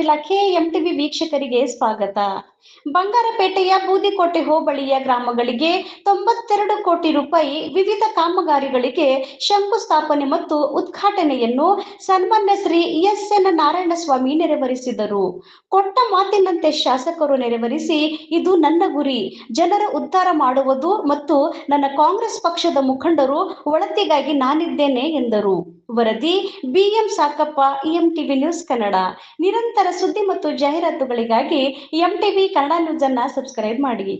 ಇಲಾಖೆ ಎಂಟಿವಿ ವೀಕ್ಷಕರಿಗೆ ಸ್ವಾಗತ. ಬಂಗಾರಪೇಟೆಯ ಬೂದಿಕೋಟೆ ಹೋಬಳಿಯ ಗ್ರಾಮಗಳಿಗೆ 92 ಕೋಟಿ ರೂಪಾಯಿ ವಿವಿಧ ಕಾಮಗಾರಿಗಳಿಗೆ ಶಂಕುಸ್ಥಾಪನೆ ಮತ್ತು ಉದ್ಘಾಟನೆಯನ್ನು ಸನ್ಮಾನ್ಯ ಶ್ರೀ ಎಸ್.ಎನ್. ನಾರಾಯಣಸ್ವಾಮಿ ನೆರವೇರಿಸಿದರು. ಕೊಟ್ಟ ಮಾತಿನಂತೆ ಶಾಸಕರು ನೆರವೇರಿಸಿ, ಇದು ನನ್ನ ಗುರಿ, ಜನರ ಉದ್ಧಾರ ಮಾಡುವುದು ಮತ್ತು ನನ್ನ ಕಾಂಗ್ರೆಸ್ ಪಕ್ಷದ ಮುಖಂಡರು ಒಳತಿಗಾಗಿ ನಾನಿದ್ದೇನೆ ಎಂದರು. ವರದಿ ಬಿಎಂ ಸಾಕಪ್ಪ, ಎಂಟಿವಿ ನ್ಯೂಸ್ ಕನ್ನಡ. ನಿರಂತರ ಸುದ್ದಿ ಮತ್ತು ಜಾಹೀರಾತುಗಳಿಗಾಗಿ ಎಂಟಿವಿ ಕನ್ನಡ ನ್ಯೂಸ್ ಅನ್ನು ಸಬ್ಸ್ಕ್ರೈಬ್ ಮಾಡಿ.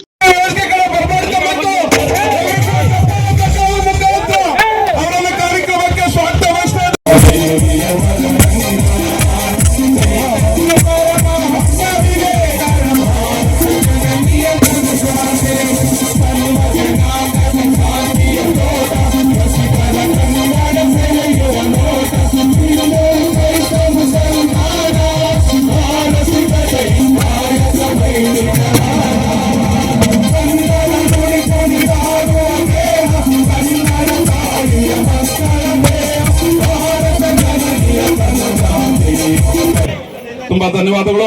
ತುಂಬಾ ಧನ್ಯವಾದಗಳು.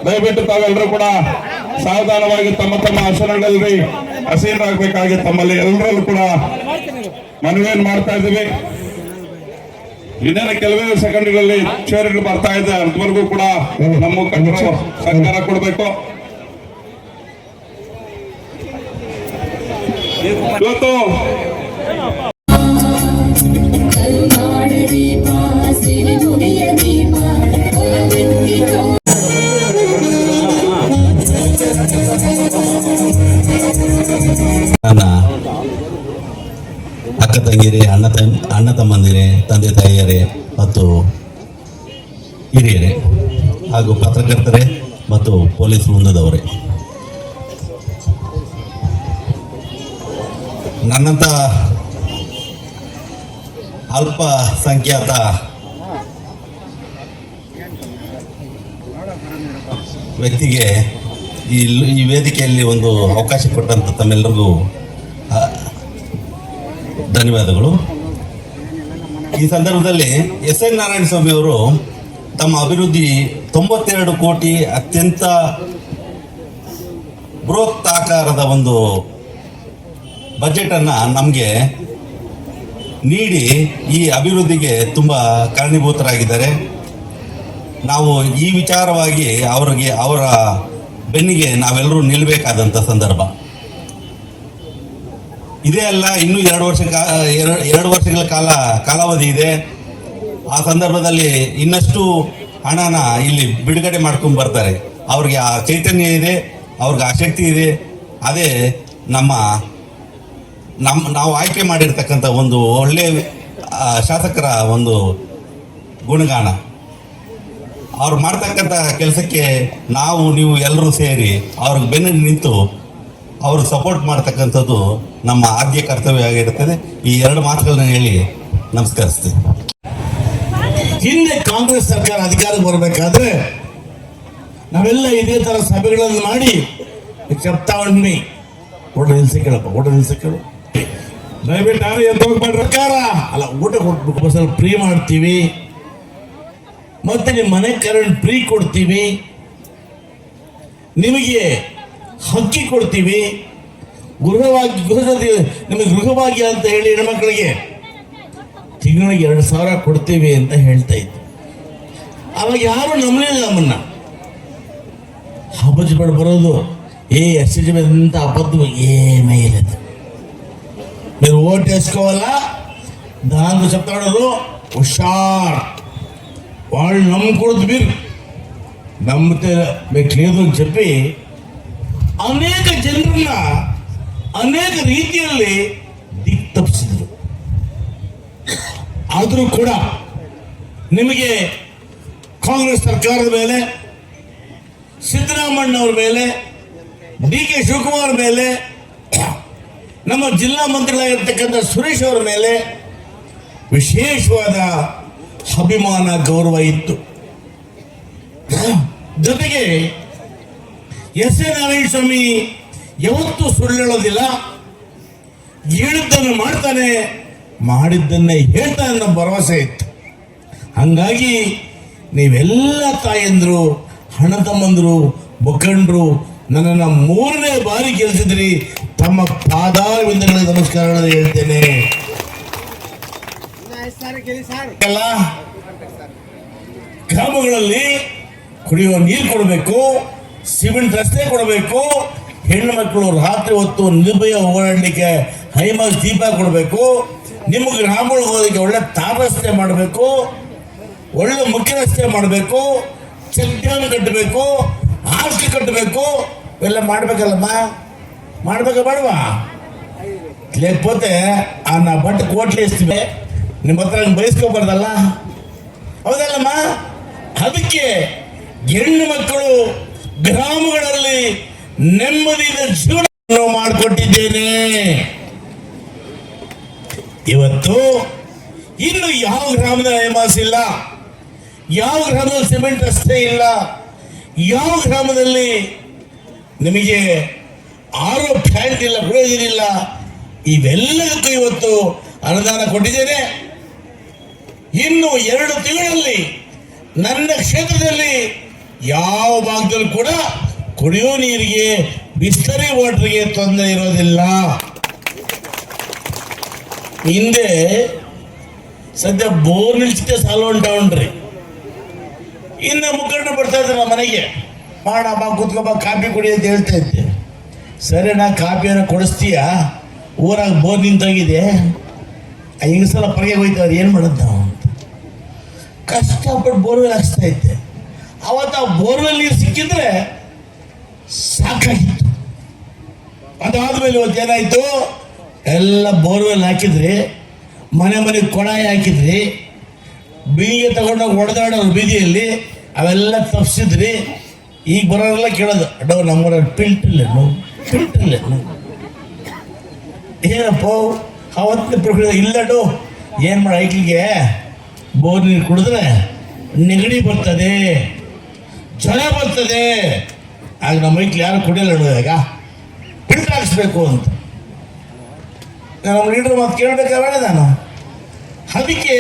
ದಯವಿಟ್ಟು ತಾವೆಲ್ಲರೂ ಕೂಡ ಸಾವಧಾನವಾಗಿ ತಮ್ಮ ತಮ್ಮ ಆಸನಗಳಲ್ಲಿ ಹಸೀನರಾಗಬೇಕಾಗಿ ತಮ್ಮಲ್ಲಿ ಎಲ್ಲರಲ್ಲೂ ಕೂಡ ಮನವಿಯನ್ನು ಮಾಡ್ತಾ ಇದ್ದೀವಿ. ಇನ್ನೇನು ಕೆಲವೇ ಸೆಕೆಂಡ್ಗಳಲ್ಲಿ ಚೇರ್ಗಳು ಬರ್ತಾ ಇದೆ, ಅಂತವರೆಗೂ ಕೂಡ ನಮ್ಮ ಮುಖಂಡರು ಸಹಕಾರ ಕೊಡಬೇಕು. ಇವತ್ತು ನನ್ನ ಅಕ್ಕ ತಂಗಿಯರೇ, ಅಣ್ಣ ತಮ್ಮಂದಿರೇ, ತಂದೆ ತಾಯಿಯರೇ ಮತ್ತು ಹಿರಿಯರೇ ಹಾಗೂ ಪತ್ರಕರ್ತರೇ ಮತ್ತು ಪೊಲೀಸ್ ವೃಂದದವರೇ, ನನ್ನಂಥ ಅಲ್ಪಸಂಖ್ಯಾತ ವ್ಯಕ್ತಿಗೆ ಈ ವೇದಿಕೆಯಲ್ಲಿ ಒಂದು ಅವಕಾಶ ಕೊಟ್ಟಂತ ತಮ್ಮೆಲ್ಲರಿಗೂ ಧನ್ಯವಾದಗಳು. ಈ ಸಂದರ್ಭದಲ್ಲಿ ಎಸ್.ಎನ್. ನಾರಾಯಣಸ್ವಾಮಿ ಅವರು ತಮ್ಮ ಅಭಿವೃದ್ಧಿ 92 ಕೋಟಿ ಅತ್ಯಂತ ಬೃಹತ್ತಾಕಾರದ ಒಂದು ಬಜೆಟನ್ನು ನಮಗೆ ನೀಡಿ ಈ ಅಭಿವೃದ್ಧಿಗೆ ತುಂಬ ಕಾರಣೀಭೂತರಾಗಿದ್ದಾರೆ. ನಾವು ಈ ವಿಚಾರವಾಗಿ ಅವರ ಬೆನ್ನಿಗೆ ನಾವೆಲ್ಲರೂ ನಿಲ್ಲಬೇಕಾದಂಥ ಸಂದರ್ಭ. ಇದೇ ಅಲ್ಲ, ಇನ್ನೂ 2 ವರ್ಷಗಳ ಕಾಲಾವಧಿ ಇದೆ. ಆ ಸಂದರ್ಭದಲ್ಲಿ ಇನ್ನಷ್ಟು ಹಣನ ಇಲ್ಲಿ ಬಿಡುಗಡೆ ಮಾಡ್ಕೊಂಡು ಬರ್ತಾರೆ. ಅವ್ರಿಗೆ ಆ ಚೈತನ್ಯ ಇದೆ, ಅವ್ರಿಗೆ ಆಸಕ್ತಿ ಇದೆ. ಅದೇ ನಾವು ಆಯ್ಕೆ ಮಾಡಿರ್ತಕ್ಕಂಥ ಒಂದು ಒಳ್ಳೆಯ ಶಾಸಕರ ಒಂದು ಗುಣಗಾನ. ಅವ್ರು ಮಾಡ್ತಕ್ಕಂಥ ಕೆಲಸಕ್ಕೆ ನೀವು ಎಲ್ಲರೂ ಸೇರಿ ಅವ್ರಿಗೆ ಬೆನ್ನು ನಿಂತು ಅವರು ಸಪೋರ್ಟ್ ಮಾಡ್ತಕ್ಕಂಥದ್ದು ನಮ್ಮ ಆದ್ಯ ಕರ್ತವ್ಯ ಆಗಿರುತ್ತದೆ. ಈ 2 ಮಾತುಗಳನ್ನ ಹೇಳಿ ನಮಸ್ಕರಿಸ್ತೀನಿ. ಹಿಂದೆ ಕಾಂಗ್ರೆಸ್ ಸರ್ಕಾರ ಅಧಿಕಾರಕ್ಕೆ ಬರಬೇಕಾದ್ರೆ ನಾವೆಲ್ಲ ಇದೇ ತರ ಸಭೆಗಳನ್ನು ಮಾಡಿ ಚೆಪ್ತಾವಣ್ಣಿ ಊಟ ನಿಲ್ಸಕ್ಕೇಳು ದಯವಿಟ್ಟು ಯಾರು ಎದ್ದು ಹೋಗ್ಬೇಡ. ಸರ್ಕಾರ ಅಲ್ಲ, ಊಟ ಕೊಟ್ಬಿಟ್ಟು ಸ್ವಲ್ಪ ಫ್ರೀ ಮಾಡ್ತೀವಿ, ಮತ್ತೆ ನಿಮ್ಮ ಮನೆ ಕರೆಂಟ್ ಫ್ರೀ ಕೊಡ್ತೀವಿ, ನಿಮಗೆ ಹಕ್ಕಿ ಕೊಡ್ತೀವಿ, ನಿಮಗೆ ಗೃಹಭಾಗ್ಯ ಅಂತ ಹೇಳಿ ಹೆಣ್ಮಕ್ಳಿಗೆ ತಿಂಗಳಿಗೆ 2,000 ಕೊಡ್ತೀವಿ ಅಂತ ಹೇಳ್ತಾ ಇತ್ತು. ಅವಾಗ ಯಾರು ನಂಬಲಿಲ್ಲ ನಮ್ಮನ್ನ. ಹಬ್ಬಗಳು ಬರೋದು ಅಂತ ಹಬ್ಬದ್ದು ಏನಿಲ್ಲ, మీరు ఓటు వేసుకోవాలా, దాంతో చెప్తాడు హుషార్, వాళ్ళు నమ్మకూడదు, మీరు నమ్మితే మీకు లేదు అని చెప్పి ಅನೇಕ ಜನರನ್ನ ಅನೇಕ ರೀತಿಯಲ್ಲಿ ದಿಕ್ತಪ್ಪಿಸಿದ್ರು. ಆದರೂ ಕೂಡ ನಿಮಗೆ ಕಾಂಗ್ರೆಸ್ ಸರ್ಕಾರದ ಮೇಲೆ, ಸಿದ್ದರಾಮಣ್ಣವ್ರ ಮೇಲೆ, ಡಿ.ಕೆ. ಶಿವಕುಮಾರ್ ಮೇಲೆ, ನಮ್ಮ ಜಿಲ್ಲಾ ಮಂತ್ರಿಗಳಾಗಿರ್ತಕ್ಕಂಥ ಸುರೇಶ್ ಅವರ ಮೇಲೆ ವಿಶೇಷವಾದ ಅಭಿಮಾನ, ಗೌರವ ಇತ್ತು. ಜೊತೆಗೆ ಎಸ್.ಎನ್. ನಾರಾಯಣಸ್ವಾಮಿ ಯಾವತ್ತೂ ಸುಳ್ಳು ಹೇಳೋದಿಲ್ಲ, ಹೇಳಿದ್ದನ್ನು ಮಾಡ್ತಾನೆ, ಮಾಡಿದ್ದನ್ನೇ ಹೇಳ್ತಾನೆ ಅನ್ನೋ ಭರವಸೆ ಇತ್ತು. ಹಂಗಾಗಿ ನೀವೆಲ್ಲ ತಾಯಂದ್ರು, ಹಣ ತಮ್ಮಂದರು, ಮುಖಂಡರು ನನ್ನನ್ನು 3ನೇ ಬಾರಿ ಗೆಲ್ಲಿಸಿದ್ರಿ. ತಮ್ಮ ಪಾದಾರವಿಂದಗಳಿಗೆ ನಮಸ್ಕಾರಗಳನ್ನು ಹೇಳ್ತೇನೆ. ಎಲ್ಲ ಗ್ರಾಮಗಳಲ್ಲಿ ಕುಡಿಯುವ ನೀರು ಕೊಡಬೇಕು, ಸಿಮೆಂಟ್ ರಸ್ತೆ ಕೊಡಬೇಕು, ಹೆಣ್ಣು ಮಕ್ಕಳು ರಾತ್ರಿ ಹೊತ್ತು ನಿರ್ಭಯ ಓಡಾಡಲಿಕ್ಕೆ ಹೈಮಾಸ್ ದೀಪ ಕೊಡಬೇಕು, ನಿಮ್ಮ ಗ್ರಾಮಗಳಿಗೆ ಹೋಗೋದಕ್ಕೆ ಒಳ್ಳೆ ತಾರ ರಸ್ತೆ ಮಾಡಬೇಕು, ಒಳ್ಳೆ ಮುಖ್ಯ ರಸ್ತೆ ಮಾಡಬೇಕು, ಚೆಕ್ ಡ್ಯಾಮ್ ಕಟ್ಟಬೇಕು, ಆಸ್ತಿ ಕಟ್ಟಬೇಕು. ಇವೆಲ್ಲ ಮಾಡ್ಬೇಕಲ್ಲಮ್ಮ, ಮಾಡ್ಬೇಕಾ ಬೇಡವಾ? లేకపోతే ಆ ನಾ ಬಟ್ ಕೋಟ್ಲಿ ಇಸ್ತೀವಿ, ನಿಮ್ಮ ಹತ್ರ ಬಯಸ್ಕೋಬಾರ್ದಲ್ಲ, ಹೌದಲ್ಲಮ್ಮ? ಅದಕ್ಕೆ ಹೆಣ್ಣು ಮಕ್ಕಳು ಗ್ರಾಮಗಳಲ್ಲಿ ನೆಮ್ಮದಿಯ ಜೀವನ ಮಾಡಿಕೊಟ್ಟಿದ್ದೇನೆ. ಇವತ್ತು ಇನ್ನು ಯಾವ ಗ್ರಾಮದ ಹೈಮಾಸ್ ಇಲ್ಲ, ಯಾವ ಗ್ರಾಮದಲ್ಲಿ ಸಿಮೆಂಟ್ ರಸ್ತೆ ಇಲ್ಲ, ಯಾವ ಗ್ರಾಮದಲ್ಲಿ ನಿಮಗೆ ಆರೋ ಪ್ಯಾಂಟ್ ಇಲ್ಲ, ಕುಡಿಯೋದಿಲ್ಲ. ಇವೆಲ್ಲದಕ್ಕೂ ಇವತ್ತು ಅನುದಾನ ಕೊಟ್ಟಿದ್ದೇನೆ. ಇನ್ನು 2 ತಿಂಗಳಲ್ಲಿ ನನ್ನ ಕ್ಷೇತ್ರದಲ್ಲಿ ಯಾವ ಭಾಗದಲ್ಲೂ ಕೂಡ ಕುಡಿಯೋ ನೀರಿಗೆ, ಬಿಸ್ಲರಿ ವಾಟರ್ಗೆ ತೊಂದರೆ ಇರೋದಿಲ್ಲ. ಹಿಂದೆ ಸದ್ಯ ಬೋರ್ ನಿಲ್ಸಿದ್ದೆ ಸಾಲ ಉಂಟಾವಣ್ರಿ. ಇನ್ನು ಮುಖಂಡ ಬರ್ತಾ ಇದ್ರು ನಮ್ಮ ಮನೆಗೆ, ಮಾಡಮ್ಮ ಕೂತ್ಕೊಬ್ಬ ಕಾಫಿ ಕುಡಿ ಅಂತ ಹೇಳ್ತಾ ಇದ್ದೆ. ಸರಿ, ನಾ ಕಾಫಿಯನ್ನು ಕೊಡಿಸ್ತೀಯ, ಊರಾಗ ಬೋರ್ ನಿಂತೋಗಿದೆ, ಈಗ ಸಲ ಹೊರಗೆ ಹೋಯ್ತವ್ರು, ಏನು ಮಾಡೋದು ನಾವು ಅಂತ ಕಷ್ಟಪಟ್ಟು ಬೋರ್ವೆಲ್ ಹಾಕ್ಸ್ತಾ ಇದ್ದೆ. ಅವತ್ತು ಆ ಬೋರ್ವೆಲ್ ನೀರು ಸಿಕ್ಕಿದ್ರೆ ಸಾಕಾಗಿತ್ತು. ಅದಾದ್ಮೇಲೆ ಇವತ್ತು ಏನಾಯ್ತು, ಎಲ್ಲ ಬೋರ್ವೆಲ್ ಹಾಕಿದ್ರಿ, ಮನೆ ಮನೆಗೆ ಕೊಳಾಯಿ ಹಾಕಿದ್ರಿ, ಬೀಗೆ ತಗೊಂಡೋಗಿ ಹೊಡೆದಾಡೋರು ಬೀದಿಯಲ್ಲಿ, ಅವೆಲ್ಲ ತಪ್ಪಿಸಿದ್ರಿ. ಈಗ ಬರೋರೆಲ್ಲ ಕೇಳೋದು, ಅಡ್ಡೋ ನಮ್ಮೂರಲ್ಲಿ ಫಿಲ್ಟ್ರಿಲ್ಲೇನು, ಏನಪ್ಪ ಅವತ್ತಿನ ಪ್ರಕೃತಿ ಇಲ್ಲಡು, ಏನು ಮಾಡಿ ಐಕ್ಲಿಗೆ ಬೋರ್ ನೀರು ಕುಡಿದ್ರೆ ನೆಗಡಿ ಬರ್ತದೆ, ಜ್ವರ ಬರ್ತದೆ. ಆಗ ನಮ್ಮ ಐಕ್ಲಿ ಯಾರು ಕುಡಿಯಲ್ಲ ಈಗ ಫಿಲ್ಟರ್ ಹಾಕ್ಸ್ಬೇಕು ಅಂತ ನಮ್ಮ ಲೀಡರ್ ಮಾತು ಕೇಳಬೇಕಾದ್ರೆ ನಾನು. ಅದಕ್ಕೆ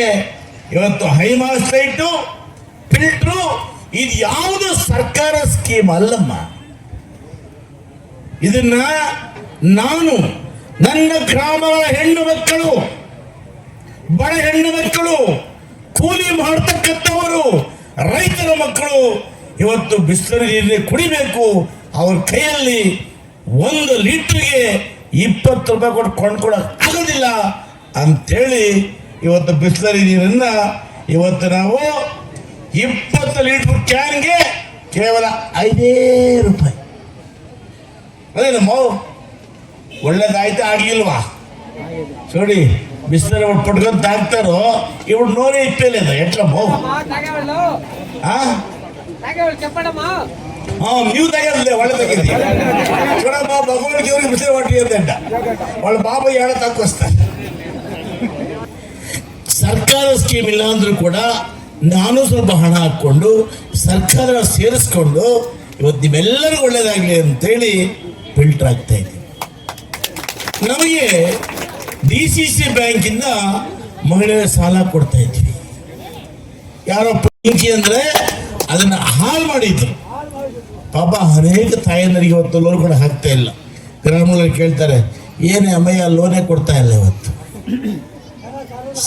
ಇವತ್ತು ಹೈಮಾಸ್ ಲೈಟು, ಫಿಲ್ಟ್ರು ಇದು ಯಾವುದು ಸರ್ಕಾರ ಸ್ಕೀಮ್ ಅಲ್ಲಮ್ಮ. ಇದನ್ನ ನಾನು ನನ್ನ ಗ್ರಾಮಗಳ ಹೆಣ್ಣು ಮಕ್ಕಳು, ಬಡ ಹೆಣ್ಣು ಮಕ್ಕಳು, ಕೂಲಿ ಮಾಡ್ತಕ್ಕಂಥವರು, ರೈತರ ಮಕ್ಕಳು ಇವತ್ತು ಬಿಸ್ಲರಿ ನೀರನ್ನೇ ಕುಡಿಬೇಕು. ಅವ್ರ ಕೈಯಲ್ಲಿ 1 ಲೀಟ್ರಿಗೆ 20 ರೂಪಾಯಿ ಕೊಟ್ಟು ಕೊಂಡ್ಕೊಳಕ್ ಆಗೋದಿಲ್ಲ ಅಂತೇಳಿ ಇವತ್ತು ಬಿಸ್ಲರಿ ನೀರನ್ನ ಇವತ್ತು ನಾವು 20 ಲೀಟರ್ ಕ್ಯಾನ್ಗೆ ಕೇವಲ 5 ರೂಪಾಯಿ. ಅದೇನಮ್ಮ ಒಳ್ಳೇದಾಯ್ತು ಆಗ್ಲಿಲ್ವಾ? ನೋಡಿ, ಬಿಸ್ಲರಿ ಪಟ್ಕೊಂತ ಹಾಕ್ತಾರೋ ಇವ್ರು 120 ಎಟ್ಲಮ್ಮ? ನೀವು ತೆಗೆದ್ರೆ ಒಳ್ಳೆ ತೆಗಿದ್ದಿ ನೋಡಮ್ಮ, ಭಗವಾನ್ಗೆ ಅವ್ರಿಗೆ ಬಿಸಿಲು ಹೊಟ್ಟಿ ಅಂತ ಒಳ್ಳೆ ಬಾಬಾ ಹೇಳ ತಕ್ಕೋಸ್ತಾರೆ. ಸರ್ಕಾರ ಸ್ಕೀಮ್ ಇಲ್ಲ ಅಂದ್ರೂ ಕೂಡ ನಾನು ಸ್ವಲ್ಪ ಹಣ ಹಾಕ್ಕೊಂಡು ಸರ್ಕಾರ ಸೇರಿಸ್ಕೊಂಡು ಇವತ್ತು ನಿಮ್ಮೆಲ್ಲರಿಗೂ ಒಳ್ಳೇದಾಗಲಿ ಅಂತೇಳಿ ಫಿಲ್ಟರ್ ಆಗ್ತಾ ಇದ್ದೀವಿ. ನಮಗೆ DCC ಬ್ಯಾಂಕಿಂದ ಮಹಿಳೆಯರ ಸಾಲ ಕೊಡ್ತಾ ಇದ್ವಿ. ಯಾರೋ ಪಿಂಕಿ ಅಂದರೆ ಅದನ್ನು ಹಾಳು ಮಾಡಿದ್ರು. ಪಾಪ ಅನೇಕ ತಾಯಂದರಿಗೆ ಇವತ್ತು ಲೋನ್ ಕೂಡ ಹಾಕ್ತಾ ಇಲ್ಲ. ಗ್ರಾಮಗಳಲ್ಲಿ ಕೇಳ್ತಾರೆ, ಏನೇ ಅಮ್ಮಯ್ಯ ಲೋನೇ ಕೊಡ್ತಾ ಇಲ್ಲ, ಇವತ್ತು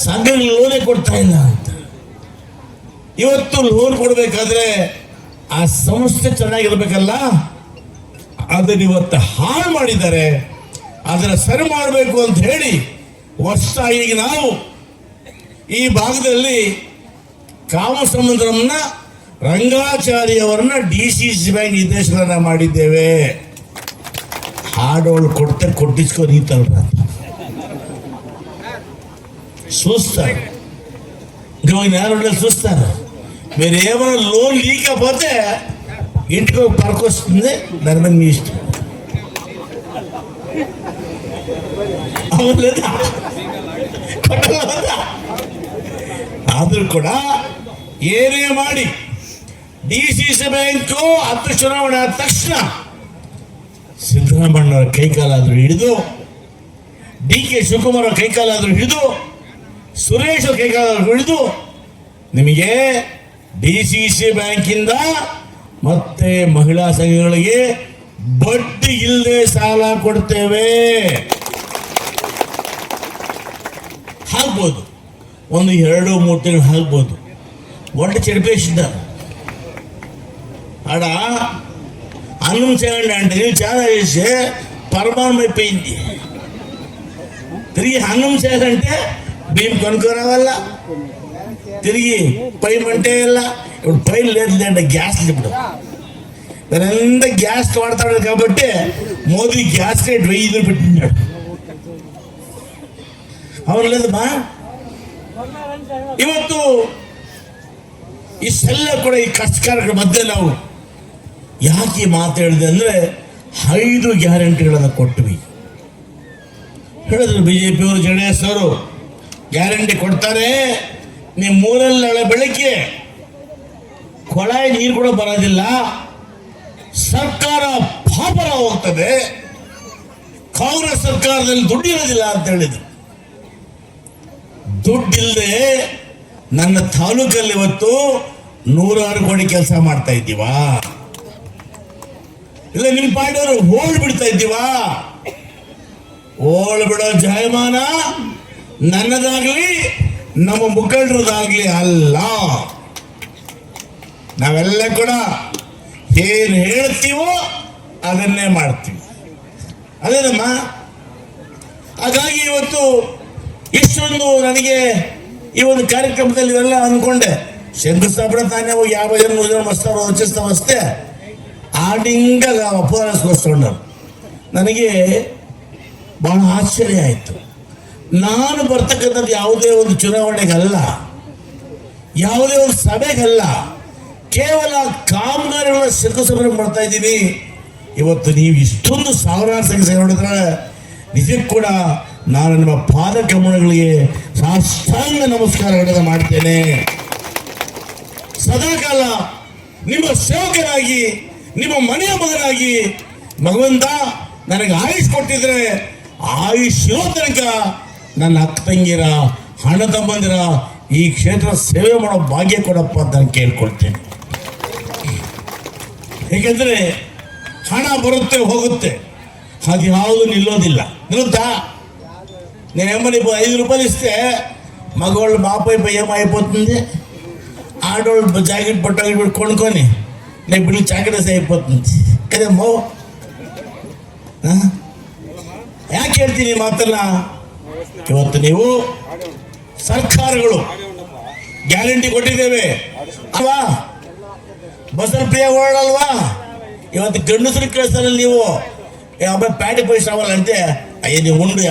ಸಂಘಗಳಿಗೆ ಲೋನೇ ಕೊಡ್ತಾ ಇಲ್ಲ ಅಂತ. ಇವತ್ತು ಲೋನ್ ಕೊಡಬೇಕಾದ್ರೆ ಆ ಸಂಸ್ಥೆ ಚೆನ್ನಾಗಿರ್ಬೇಕಲ್ಲ, ಅದನ್ನ ಇವತ್ತು ಹಾಳು ಮಾಡಿದ್ದಾರೆ. ಅದರ ಸರಿ ಮಾಡಬೇಕು ಅಂತ ಹೇಳಿ ವರ್ಷ ಈಗ ನಾವು ಈ ಭಾಗದಲ್ಲಿ ಕಾಮಸಮುದ್ರಮ್ನ ರಂಗಾಚಾರಿ ಅವರನ್ನ DCC ಬ್ಯಾಂಕ್ ನಿರ್ದೇಶನ ಮಾಡಿದ್ದೇವೆ. ಹಾಡೋಳು ಕೊಟ್ಟಿಸ್ಕೊ ನೀತಲ್ರ చూస్తారు జ్ఞానులు చూస్తారు. మీరు ఏమైనా లోన్ లేకపోతే ఇంటికి ఒక పరకు వస్తుంది, దాని మీద మీ ఇష్టం. అవును లేదా? ಆದರೂ ಕೂಡ ಏನೇ ಮಾಡಿ DCC ಬ್ಯಾಂಕು 10 ಚುನಾವಣೆ ಆದ ತಕ್ಷಣ ಸಿದ್ದರಾಮಣ್ಣವರ ಕೈಕಾಲಾದರೂ ಹಿಡಿದು, DK ಶಿವಕುಮಾರ್ ಅವರ ಕೈಕಾಲಾದರೂ ಹಿಡಿದು, ಸುರೇಶ್ ಅವರ ಕೈಕಾಲಾದರೂ ಹಿಡಿದು ನಿಮಗೆ DCC ಬ್ಯಾಂಕಿಂದ ಮತ್ತೆ ಮಹಿಳಾ ಸಂಘಗಳಿಗೆ ಬಡ್ಡಿ ಇಲ್ಲದೆ ಸಾಲ ಕೊಡ್ತೇವೆ. ಆಗ್ಬೋದು, ಒಂದು 2-3 ತಿಂಗಳು ಆಗ್ಬೋದು. ಒಳ್ಳೆ చెడిపేసిందా ఆడ అన్నం చేయండి అంటే నువ్వు చాలా చేస్తే పరమాణం అయిపోయింది. తిరిగి అన్నం చేయాలంటే బియ్యం కొనుక్కోరావాలా, తిరిగి పైమంటే ఇలా ఇప్పుడు పైలు లేదు అంటే గ్యాస్ ఇప్పుడు ఎంత గ్యాస్ వాడతాడు కాబట్టి మోదీ గ్యాస్ రేట్ 1000 పెట్టినాడు. అవును లేదమ్మా? ಇವತ್ತು ಇಷ್ಟೆಲ್ಲ ಕೂಡ ಈ ಕಷ್ಟಕರ ಮಧ್ಯೆ ನಾವು ಯಾಕೆ ಮಾತಾಡಿದೆ ಅಂದರೆ 5 ಗ್ಯಾರಂಟಿಗಳನ್ನು ಕೊಟ್ವಿ. ಹೇಳಿದ್ರು BJP ಅವರು, JDS ಅವರು ಗ್ಯಾರಂಟಿ ಕೊಡ್ತಾರೆ, ನೀವು 3 ನಾಳೆ ಬೆಳಗ್ಗೆ ಕೊಳಾಯಿ ನೀರು ಕೂಡ ಬರೋದಿಲ್ಲ, ಸರ್ಕಾರ ಪಾಪರ ಹೋಗ್ತದೆ, ಕಾಂಗ್ರೆಸ್ ಸರ್ಕಾರದಲ್ಲಿ ದುಡ್ಡು ಇರೋದಿಲ್ಲ ಅಂತ ಹೇಳಿದ್ರು. ದುಡ್ಡಿಲ್ಲದೆ ನನ್ನ ತಾಲೂಕಲ್ಲಿ ಇವತ್ತು 106 ಕೋಟಿ ಕೆಲಸ ಮಾಡ್ತಾ ಇದ್ದೀವಾ? ಇಲ್ಲ ನಿಮ್ಮ ಪಾರ್ಟಿಯವರು ಹೋಳ್ ಬಿಡ್ತಾ ಇದ್ದೀವಾ? ಹೋಳ್ ಬಿಡೋ ಜಾಯಮಾನ ನನ್ನದಾಗ್ಲಿ ನಮ್ಮ ಮುಖಂಡರದಾಗ್ಲಿ ಅಲ್ಲ. ನಾವೆಲ್ಲ ಕೂಡ ಏನು ಹೇಳ್ತೀವೋ ಅದನ್ನೇ ಮಾಡ್ತೀವಿ. ಅದೇನಮ್ಮ? ಹಾಗಾಗಿ ಇವತ್ತು ಇಷ್ಟೊಂದು ನನಗೆ ಈ ಒಂದು ಕಾರ್ಯಕ್ರಮದಲ್ಲಿ ಇವೆಲ್ಲ ಅಂದ್ಕೊಂಡೆ. ಶಂಕುಸ್ಥಾಪನೆ ತಾನೇ ಹೋಗಿ 50 ಜನ 100 ಜನ ಮಸ್ತಾರು ರಚಿಸ್ತಾ ವಸ್ತೆ ಆಡಿಂಗ ಅಪಹಾರಸ್ಕೊಂಡರು. ನನಗೆ ಬಹಳ ಆಶ್ಚರ್ಯ ಆಯಿತು. ನಾನು ಬರ್ತಕ್ಕಂಥದ್ದು ಯಾವುದೇ ಒಂದು ಚುನಾವಣೆಗಲ್ಲ, ಯಾವುದೇ ಒಂದು ಸಭೆಗಲ್ಲ, ಕೇವಲ ಕಾಮಗಾರಿಗಳ ಶಂಕುಸ್ಥಾಪನೆ ಮಾಡ್ತಾ ಇದ್ದೀವಿ. ಇವತ್ತು ನೀವು ಇಷ್ಟೊಂದು ಸಾವಿರಾರು ಸಂಖ್ಯೆ ನೋಡಿದ್ರೆ ನಿಜಕ್ಕೂ ಕೂಡ ನಾನು ನಿಮ್ಮ ಪಾದ ಕಮಲಗಳಿಗೆ ಸಾಷ್ಟಾಂಗ ನಮಸ್ಕಾರಗಳನ್ನು ಮಾಡ್ತೇನೆ. ಸದಾಕಾಲ ನಿಮ್ಮ ಸೇವಕನಾಗಿ, ನಿಮ್ಮ ಮನೆಯ ಮಗನಾಗಿ ಭಗವಂತ ನನಗೆ ಆಯುಷ್ ಕೊಟ್ಟಿದ್ರೆ ಆಯುಷ್ ಇರೋ ತನಕ ನನ್ನ ಅಕ್ಕ ತಂಗಿರ, ಅಣ್ಣ ತಮ್ಮಂದಿರ ಈ ಕ್ಷೇತ್ರ ಸೇವೆ ಮಾಡೋ ಭಾಗ್ಯ ಕೊಡಪ್ಪ ಅಂತ ನಾನು ಕೇಳ್ಕೊಳ್ತೇನೆ. ಏಕೆಂದರೆ ಹಣ ಬರುತ್ತೆ ಹೋಗುತ್ತೆ, ಅದು ಯಾವುದು ನಿಲ್ಲೋದಿಲ್ಲ. ನಿಲ್ಲುತ್ತಾ? నేను ఏమని 5 రూపాయలు ఇస్తే మగవాళ్ళు బాపై ఏమైపోతుంది, ఆడవాళ్ళు జాకెట్ పట్టు కొనుక్కొని నేను బిల్లు జాకెట్ అయిపోతుంది కదేమో. ಯಾಕೆ ಹೇಳ್ತೀನಿ ಮಾತನ್ನ? ಇವತ್ತು ನೀವು ಸರ್ಕಾರಗಳು ಗ್ಯಾರಂಟಿ ಕೊಟ್ಟಿದ್ದೇವೆ ಅಲ್ವಾ? ಬಸ್ಸಲ್ಲಿ ಪ್ರಿಯ ಓಡಲ್ವಾ? ಇವತ್ತು ಗಂಡಸರು ಕಳಿಸ್ತಾರೆ, ನೀವು ಪ್ಯಾಟಿ ಪೈಸೆ ರಾವಾలంటే ಅಯ್ಯ ನೀವು ಉಂಡು